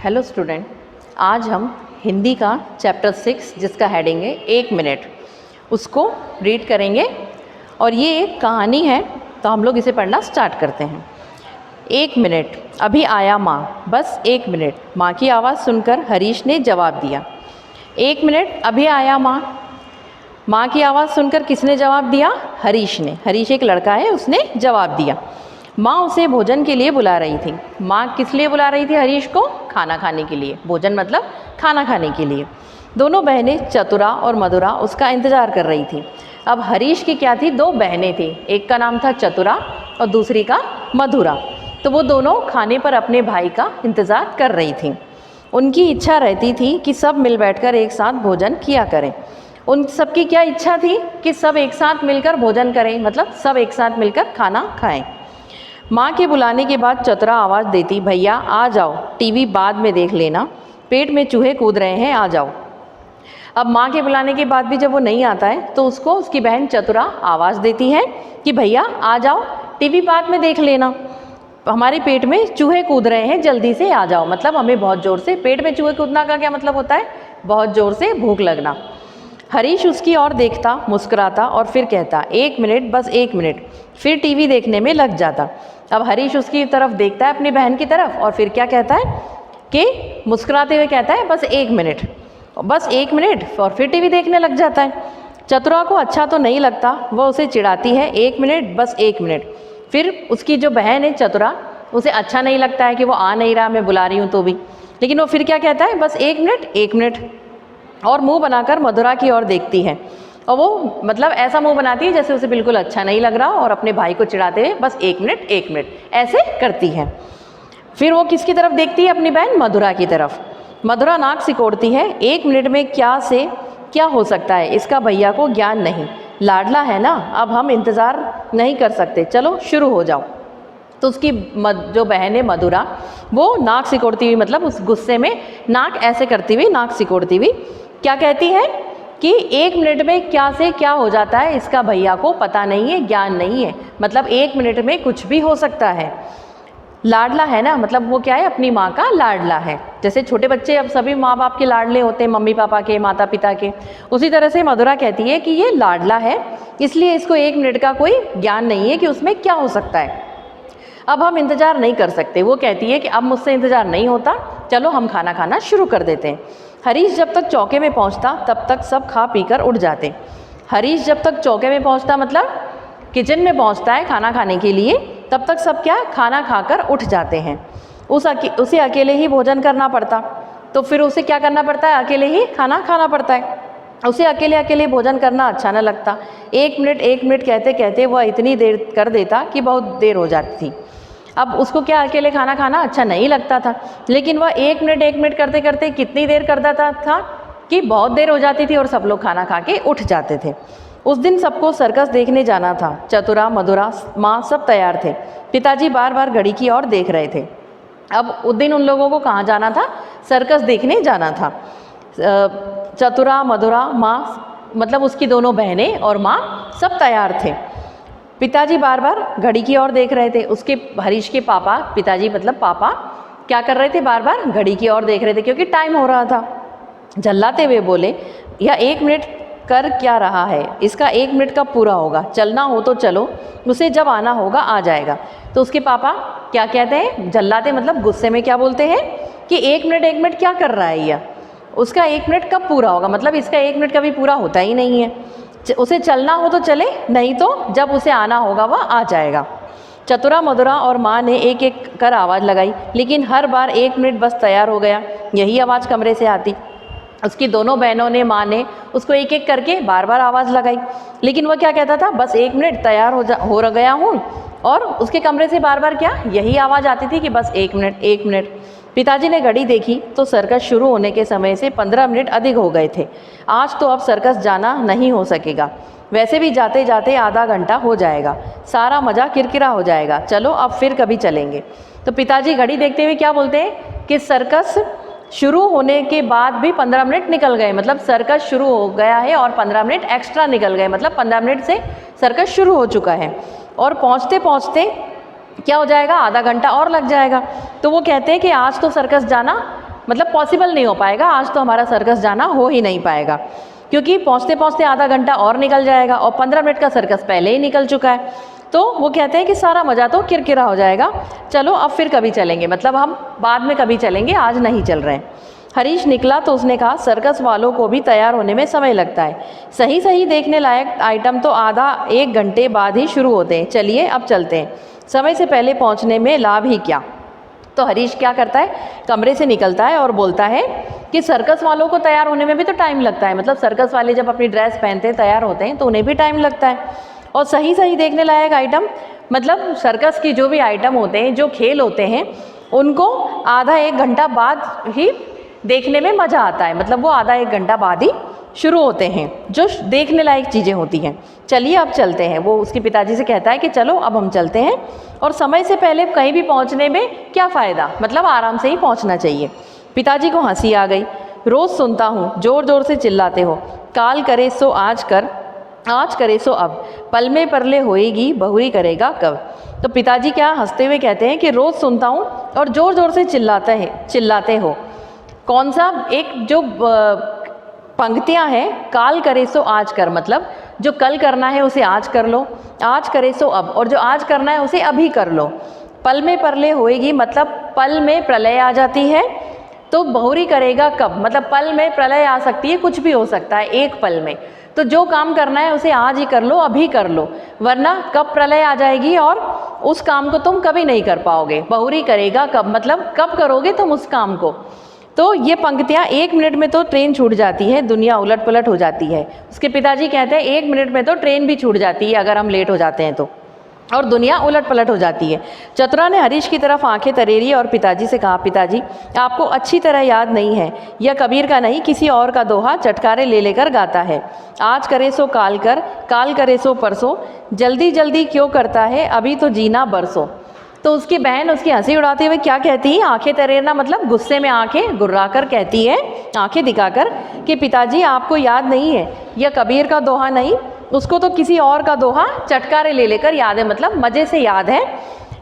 Hello student, आज हम हिंदी का चैप्टर 6 जिसका हेडिंग है 1 मिनट उसको रीड करेंगे। और ये एक कहानी है, तो हम लोग इसे पढ़ना स्टार्ट करते हैं। 1 मिनट, अभी आया माँ, बस 1 मिनट, माँ की आवाज़ सुनकर हरीश ने जवाब दिया। 1 मिनट, अभी आया माँ, माँ की आवाज़ सुनकर किसने जवाब दिया? हरीश ने। हरीश एक लड़का है, उसने जवाब दिया। माँ उसे भोजन के लिए बुला रही थी। माँ किस लिए बुला रही थी हरीश को? खाना खाने के लिए। भोजन मतलब खाना खाने के लिए। दोनों बहनें चतुरा और मधुरा उसका इंतज़ार कर रही थी। अब हरीश की क्या थी? 2 बहनें थी, एक का नाम था चतुरा और दूसरी का मधुरा। तो वो दोनों खाने पर अपने भाई का इंतज़ार कर रही थी। उनकी इच्छा रहती थी कि सब मिल बैठकर एक साथ भोजन किया करें। उन सबकी क्या इच्छा थी? कि सब एक साथ मिलकर भोजन करें, मतलब सब एक साथ मिलकर खाना खाएं। माँ के बुलाने के बाद चतुरा आवाज़ देती, भैया आ जाओ, टीवी बाद में देख लेना, पेट में चूहे कूद रहे हैं, आ जाओ। अब माँ के बुलाने के बाद भी जब वो नहीं आता है तो उसको उसकी बहन चतुरा आवाज़ देती है कि भैया आ जाओ, टीवी बाद में देख लेना, हमारे पेट में चूहे कूद रहे हैं, जल्दी से आ जाओ। मतलब हमें बहुत ज़ोर से, पेट में चूहे कूदना का क्या मतलब होता है? बहुत ज़ोर से भूख लगना। हरीश उसकी ओर देखता, मुस्कुराता और फिर कहता, 1 मिनट, बस 1 मिनट, फिर टीवी देखने में लग जाता। अब हरीश उसकी तरफ देखता है, अपनी बहन की तरफ, और फिर क्या कहता है कि मुस्कुराते हुए कहता है, बस 1 मिनट, बस 1 मिनट, और फिर टीवी देखने लग जाता है। चतुरा को अच्छा तो नहीं लगता, वह उसे चिढ़ाती है, 1 मिनट, बस 1 मिनट। फिर उसकी जो बहन है चतुरा, उसे अच्छा नहीं लगता है कि वो आ नहीं रहा, मैं बुला रही हूँ तो भी, लेकिन वो फिर क्या कहता है, बस 1 मिनट, 1 मिनट, और मुंह बनाकर मधुरा की ओर देखती है। और वो मतलब ऐसा मुंह बनाती है जैसे उसे बिल्कुल अच्छा नहीं लग रहा, और अपने भाई को चिढ़ाते हुए बस 1 मिनट, 1 मिनट ऐसे करती है। फिर वो किसकी तरफ देखती है? अपनी बहन मधुरा की तरफ। मधुरा नाक सिकोड़ती है, 1 मिनट में क्या से क्या हो सकता है, इसका भैया को ज्ञान नहीं, लाडला है ना, अब हम इंतज़ार नहीं कर सकते, चलो शुरू हो जाओ। तो उसकी जो बहन है मधुरा, वो नाक सिकोड़ती हुई, मतलब उस गुस्से में नाक ऐसे करती हुई, नाक सिकोड़ती हुई क्या कहती है कि 1 मिनट में क्या से क्या हो जाता है, इसका भैया को पता नहीं है, ज्ञान नहीं है। मतलब 1 मिनट में कुछ भी हो सकता है। लाडला है ना, मतलब वो क्या है? अपनी माँ का लाडला है। जैसे छोटे बच्चे अब सभी माँ बाप के लाडले होते हैं, मम्मी पापा के, माता पिता के, उसी तरह से मधुरा कहती है कि ये लाडला है, इसलिए इसको 1 मिनट का कोई ज्ञान नहीं है कि उसमें क्या हो सकता है। अब हम इंतज़ार नहीं कर सकते। वो कहती है कि अब मुझसे इंतज़ार नहीं होता, चलो हम खाना खाना शुरू कर देते हैं। हरीश जब तक चौके में पहुंचता तब तक सब खा पीकर उठ जाते। हरीश जब तक चौके में पहुंचता मतलब किचन में पहुंचता है खाना खाने के लिए, तब तक सब क्या खाना खाकर उठ जाते हैं। उसे अकेले ही भोजन करना पड़ता, तो फिर उसे क्या करना पड़ता है? अकेले ही खाना खाना पड़ता है। उसे अकेले अकेले भोजन करना अच्छा न लगता। 1 मिनट 1 मिनट कहते कहते वह इतनी देर कर देता कि बहुत देर हो जाती थी। अब उसको क्या अकेले खाना खाना अच्छा नहीं लगता था, लेकिन वह 1 मिनट 1 मिनट करते करते कितनी देर कर देता था कि बहुत देर हो जाती थी और सब लोग खाना खा के उठ जाते थे। उस दिन सबको सर्कस देखने जाना था। चतुरा, मधुरा, माँ सब तैयार थे। पिताजी बार बार घड़ी की ओर देख रहे थे। अब उस दिन उन लोगों को कहाँ जाना था? सर्कस देखने जाना था। चतुरा, मधुरा, माँ मतलब उसकी दोनों बहनें और माँ सब तैयार थे। पिताजी बार बार घड़ी की ओर देख रहे थे। उसके हरीश के पापा, पिताजी मतलब पापा, क्या कर रहे थे? बार बार घड़ी की ओर देख रहे थे क्योंकि टाइम हो रहा था। झल्लाते हुए बोले, यह 1 मिनट कर क्या रहा है, इसका 1 मिनट कब पूरा होगा? चलना हो तो चलो, उसे जब आना होगा आ जाएगा। तो उसके पापा क्या कहते हैं? झल्लाते मतलब गुस्से में क्या बोलते हैं कि 1 मिनट 1 मिनट क्या कर रहा है यह, उसका 1 मिनट कब पूरा होगा? मतलब इसका 1 मिनट कभी पूरा होता ही नहीं है। उसे चलना हो तो चले, नहीं तो जब उसे आना होगा वह आ जाएगा। चतुरा, मधुरा और माँ ने एक एक कर आवाज़ लगाई, लेकिन हर बार 1 मिनट बस तैयार हो गया। यही आवाज़ कमरे से आती। उसकी दोनों बहनों ने, माँ ने उसको एक एक करके बार बार आवाज़ लगाई, लेकिन वह क्या कहता था? बस 1 मिनट तैयार हो गया हूँ। और उसके कमरे से बार बार क्या यही आवाज़ आती थी कि बस 1 मिनट 1 मिनट। पिताजी ने घड़ी देखी तो सर्कस शुरू होने के समय से 15 मिनट अधिक हो गए थे। आज तो अब सर्कस जाना नहीं हो सकेगा, वैसे भी जाते जाते आधा घंटा हो जाएगा, सारा मज़ा किरकिरा हो जाएगा, चलो अब फिर कभी चलेंगे। तो पिताजी घड़ी देखते हुए क्या बोलते हैं कि सर्कस शुरू होने के बाद भी 15 मिनट निकल गए, मतलब सर्कस शुरू हो गया है और 15 मिनट एक्स्ट्रा निकल गए, मतलब 15 मिनट से सर्कस शुरू हो चुका है और पहुँचते पहुँचते क्या हो जाएगा? आधा घंटा और लग जाएगा। तो वो कहते हैं कि आज तो सर्कस जाना मतलब पॉसिबल नहीं हो पाएगा, आज तो हमारा सर्कस जाना हो ही नहीं पाएगा, क्योंकि पहुँचते पहुँचते आधा घंटा और निकल जाएगा और 15 मिनट का सर्कस पहले ही निकल चुका है। तो वो कहते हैं कि सारा मज़ा तो किरकिरा हो जाएगा, चलो अब फिर कभी चलेंगे, मतलब हम बाद में कभी चलेंगे, आज नहीं चल रहे हैं। हरीश निकला तो उसने कहा सर्कस वालों को भी तैयार होने में समय लगता है, सही सही देखने लायक आइटम तो आधा एक घंटे बाद ही शुरू होते हैं, चलिए अब चलते हैं, समय से पहले पहुंचने में लाभ ही क्या। तो हरीश क्या करता है, कमरे से निकलता है और बोलता है कि सर्कस वालों को तैयार होने में भी तो टाइम लगता है, मतलब सर्कस वाले जब अपनी ड्रेस पहनते हैं तैयार होते हैं तो उन्हें भी टाइम लगता है। और सही सही देखने लायक आइटम मतलब सर्कस की जो भी आइटम होते हैं, जो खेल होते हैं, उनको आधा एक घंटा बाद ही देखने में मज़ा आता है, मतलब वो आधा एक घंटा बाद ही शुरू होते हैं जो देखने लायक चीज़ें होती हैं। चलिए अब चलते हैं। वो उसके पिताजी से कहता है कि चलो अब हम चलते हैं, और समय से पहले कहीं भी पहुंचने में क्या फ़ायदा, मतलब आराम से ही पहुंचना चाहिए। पिताजी को हंसी आ गई। रोज़ सुनता हूँ ज़ोर ज़ोर से चिल्लाते हो, काल करे सो आज कर, आज करे सो अब, पल में परले होएगी बहुरी करेगा कब। तो पिताजी क्या हंसते हुए कहते हैं कि रोज़ सुनता हूँ और ज़ोर ज़ोर से चिल्लाते हो। कौन सा एक जो पंक्तियाँ हैं, काल करे सो आज कर, मतलब जो कल करना है उसे आज कर लो, आज करे सो अब, और जो आज करना है उसे अभी कर लो। पल में परले होएगी, मतलब पल में प्रलय आ जाती है, तो बहुरी करेगा कब, मतलब पल में प्रलय आ सकती है, कुछ भी हो सकता है एक पल में। तो जो काम करना है उसे आज ही कर लो, अभी कर लो, वरना कब प्रलय आ जाएगी और उस काम को तुम कभी नहीं कर पाओगे। बहुरी करेगा कब, मतलब कब करोगे तुम उस काम को। तो ये पंक्तियाँ, 1 मिनट में तो ट्रेन छूट जाती है, दुनिया उलट पलट हो जाती है। उसके पिताजी कहते हैं 1 मिनट में तो ट्रेन भी छूट जाती है अगर हम लेट हो जाते हैं तो, और दुनिया उलट पलट हो जाती है। चतुरा ने हरीश की तरफ आंखें तरेरी और पिताजी से कहा, पिताजी आपको अच्छी तरह याद नहीं है, यह कबीर का नहीं किसी और का दोहा चटकारे ले लेकर गाता है। आज करे सो काल कर, काल करे सो परसों, जल्दी जल्दी क्यों करता है अभी तो जीना बरसों। तो उसकी बहन उसकी हंसी उड़ाते हुए क्या कहती है, आंखें तरेरना मतलब गुस्से में आंखें गुर्राकर कहती है, आंखें दिखाकर, कि पिताजी आपको याद नहीं है, यह कबीर का दोहा नहीं, उसको तो किसी और का दोहा चटकारे ले लेकर याद है, मतलब मज़े से याद है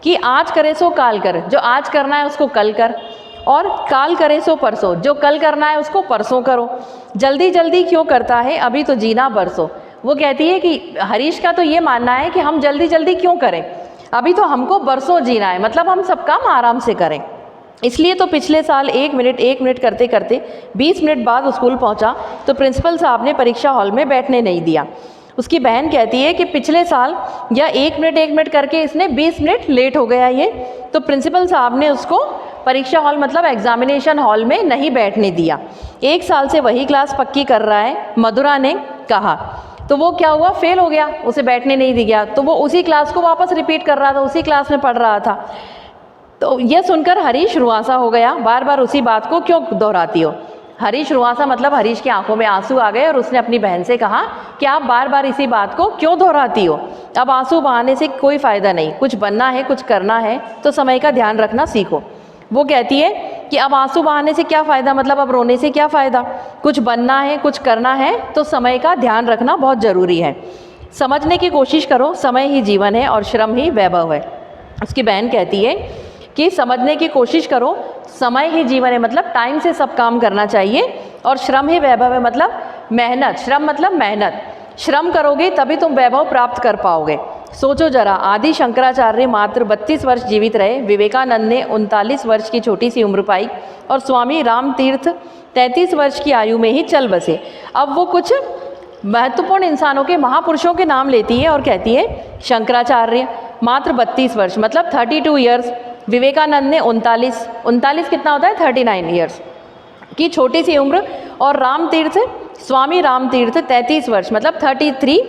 कि आज करे सो काल कर, जो आज करना है उसको कल कर, और काल करे सो परसों, जो कल करना है उसको परसों करो, जल्दी जल्दी क्यों करता है अभी तो जीना बरसों। वो कहती है कि हरीश का तो ये मानना है कि हम जल्दी जल्दी क्यों करें, अभी तो हमको बरसों जीना है, मतलब हम सब काम आराम से करें। इसलिए तो पिछले साल 1 मिनट करते करते 20 मिनट बाद स्कूल पहुंचा तो प्रिंसिपल साहब ने परीक्षा हॉल में बैठने नहीं दिया। उसकी बहन कहती है कि पिछले साल या 1 मिनट करके इसने 20 मिनट लेट हो गया ये, तो प्रिंसिपल साहब ने उसको परीक्षा हॉल मतलब एग्जामिनेशन हॉल में नहीं बैठने दिया। 1 साल से वही क्लास पक्की कर रहा है, मधुरा ने कहा। तो वो क्या हुआ, फेल हो गया, उसे बैठने नहीं दिया, तो वो उसी क्लास को वापस रिपीट कर रहा था, उसी क्लास में पढ़ रहा था। तो यह सुनकर हरीश रुआंसा हो गया, बार बार उसी बात को क्यों दोहराती हो। हरीश रुआंसा मतलब हरीश की आंखों में आंसू आ गए और उसने अपनी बहन से कहा कि आप बार बार इसी बात को क्यों दोहराती हो, अब आंसू बहाने से कोई फ़ायदा नहीं, कुछ बनना है कुछ करना है तो समय का ध्यान रखना सीखो। वो कहती है कि अब आंसू बहाने से क्या फ़ायदा, मतलब अब रोने से क्या फ़ायदा, कुछ बनना है कुछ करना है तो समय का ध्यान रखना बहुत ज़रूरी है, समझने की कोशिश करो, समय ही जीवन है और श्रम ही वैभव है। उसकी बहन कहती है कि समझने की कोशिश करो, समय ही जीवन है मतलब टाइम से सब काम करना चाहिए, और श्रम ही वैभव है मतलब मेहनत, श्रम मतलब मेहनत, श्रम करोगे तभी तुम वैभव प्राप्त कर पाओगे। सोचो जरा, आदि शंकराचार्य मात्र 32 वर्ष जीवित रहे, विवेकानंद ने 39 वर्ष की छोटी सी उम्र पाई और स्वामी राम तीर्थ 33 वर्ष की आयु में ही चल बसे। अब वो कुछ महत्वपूर्ण इंसानों के, महापुरुषों के नाम लेती है और कहती है शंकराचार्य मात्र 32 वर्ष मतलब 32 ईयर्स, विवेकानंद ने 39 कितना होता है 39 ईयर्स की छोटी सी उम्र, और राम तीर्थ, स्वामी राम तीर्थ 33 वर्ष मतलब 33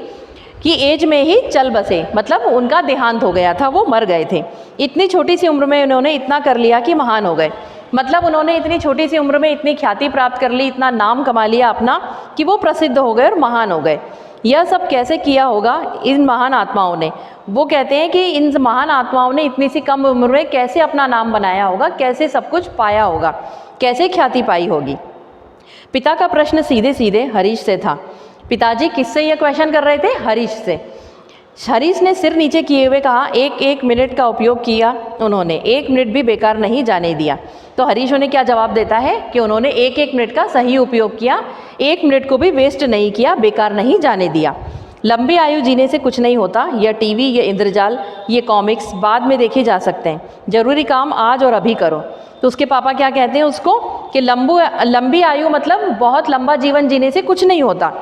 की एज में ही चल बसे, मतलब उनका देहांत हो गया था, वो मर गए थे। इतनी छोटी सी उम्र में उन्होंने इतना कर लिया कि महान हो गए, मतलब उन्होंने इतनी छोटी सी उम्र में इतनी ख्याति प्राप्त कर ली, इतना नाम कमा लिया अपना कि वो प्रसिद्ध हो गए और महान हो गए। यह सब कैसे किया होगा इन महान आत्माओं ने। वो कहते हैं कि इन महान आत्माओं ने इतनी सी कम उम्र में कैसे अपना नाम बनाया होगा, कैसे सब कुछ पाया होगा, कैसे ख्याति पाई होगी। पिता का प्रश्न सीधे सीधे हरीश से था। पिताजी किससे यह क्वेश्चन कर रहे थे, हरीश से। हरीश ने सिर नीचे किए हुए कहा, 1 मिनट का उपयोग किया उन्होंने, 1 मिनट भी बेकार नहीं जाने दिया। तो हरीश उन्हें क्या जवाब देता है कि उन्होंने एक एक मिनट का सही उपयोग किया, 1 मिनट को भी वेस्ट नहीं किया, बेकार नहीं जाने दिया। लंबी आयु जीने से कुछ नहीं होता, यह टीवी, ये इंद्रजाल, ये कॉमिक्स बाद में देखे जा सकते हैं, जरूरी काम आज और अभी करो। तो उसके पापा क्या कहते हैं उसको कि लंबी आयु मतलब बहुत लंबा जीवन जीने से कुछ नहीं होता,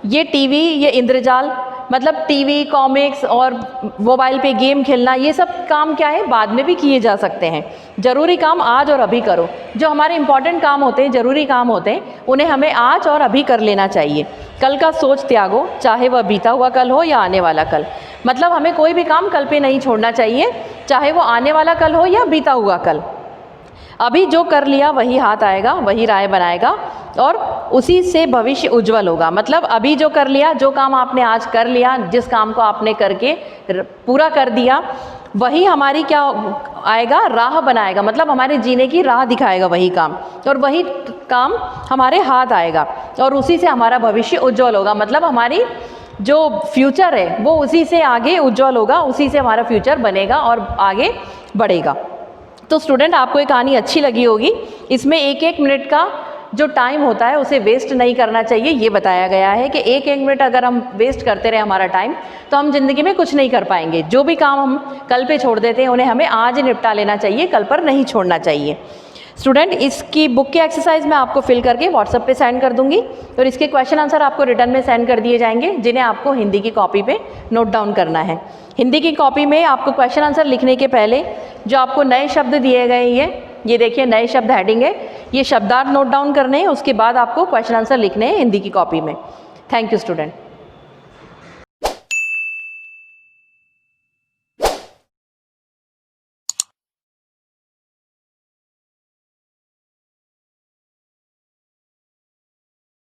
ये टीवी, ये इंद्रजाल मतलब टीवी, कॉमिक्स और मोबाइल पे गेम खेलना, ये सब काम क्या है बाद में भी किए जा सकते हैं, ज़रूरी काम आज और अभी करो। जो हमारे इंपॉर्टेंट काम होते हैं, ज़रूरी काम होते हैं, उन्हें हमें आज और अभी कर लेना चाहिए। कल का सोच त्यागो, चाहे वह बीता हुआ कल हो या आने वाला कल। मतलब हमें कोई भी काम कल पे नहीं छोड़ना चाहिए, चाहे वो आने वाला कल हो या बीता हुआ कल। अभी जो कर लिया वही हाथ आएगा, वही राय बनाएगा और उसी से भविष्य उज्जवल होगा। मतलब अभी जो कर लिया, जो काम आपने आज कर लिया, जिस काम को आपने करके पूरा कर दिया, वही हमारी क्या आएगा, राह बनाएगा। मतलब हमारे जीने की राह दिखाएगा वही काम, और वही काम हमारे हाथ आएगा और उसी से हमारा भविष्य उज्जवल होगा। मतलब हमारी जो फ्यूचर है वो उसी से आगे उज्जवल होगा, उसी से हमारा फ्यूचर बनेगा और आगे बढ़ेगा। तो स्टूडेंट, आपको ये कहानी अच्छी लगी होगी। इसमें एक एक मिनट का जो टाइम होता है उसे वेस्ट नहीं करना चाहिए, ये बताया गया है कि एक एक मिनट अगर हम वेस्ट करते रहे हमारा टाइम, तो हम ज़िंदगी में कुछ नहीं कर पाएंगे। जो भी काम हम कल पे छोड़ देते हैं उन्हें हमें आज ही निपटा लेना चाहिए, कल पर नहीं छोड़ना चाहिए। स्टूडेंट, इसकी बुक के एक्सरसाइज मैं आपको फिल करके व्हाट्सएप पे सेंड कर दूंगी और इसके क्वेश्चन आंसर आपको रिटर्न में सेंड कर दिए जाएंगे, जिन्हें आपको हिंदी की कॉपी पे नोट डाउन करना है। हिंदी की कॉपी में आपको क्वेश्चन आंसर लिखने के पहले जो आपको नए शब्द दिए गए ये देखिए नए शब्द हेडिंग है, ये शब्दार्थ नोट डाउन करने हैं, उसके बाद आपको क्वेश्चन आंसर लिखने हैं हिंदी की कॉपी में। Thank you student.